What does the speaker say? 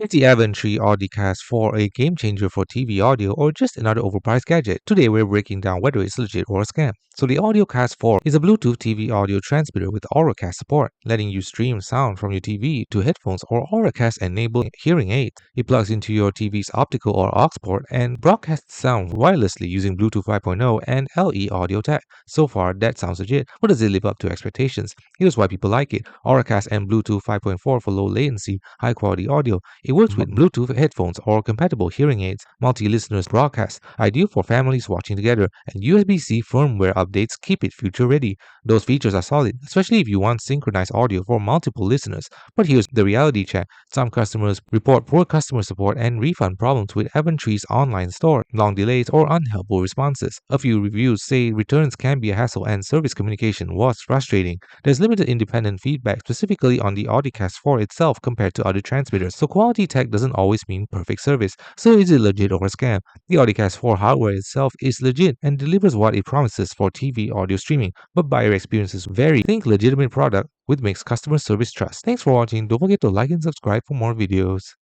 Is the Avantree Audikast 4 a game changer for TV audio or just another overpriced gadget? Today we're breaking down whether it's legit or a scam. So the Audicast 4 is a Bluetooth TV audio transmitter with Auracast support, letting you stream sound from your TV to headphones or Auracast-enabled hearing aids. It plugs into your TV's optical or aux port and broadcasts sound wirelessly using Bluetooth 5.0 and LE audio tech. So far, that sounds legit, but does it live up to expectations? Here's why people like it. Auracast and Bluetooth 5.4 for low latency, high quality audio. It works with Bluetooth headphones or compatible hearing aids, multi-listeners broadcast, ideal for families watching together, and USB-C firmware updates keep it future-ready. Those features are solid, especially if you want synchronized audio for multiple listeners. But here's the reality check. Some customers report poor customer support and refund problems with Avantree's online store, long delays, or unhelpful responses. A few reviews say returns can be a hassle and service communication was frustrating. There's limited independent feedback specifically on the Audicast 4 itself compared to other transmitters, so quality tech doesn't always mean perfect service. So is it legit or a scam? The Audicast 4 hardware itself is legit and delivers what it promises for TV audio streaming, but buyer experiences vary. Think legitimate product with mixed customer service trust. Thanks for watching. Don't forget to like and subscribe for more videos.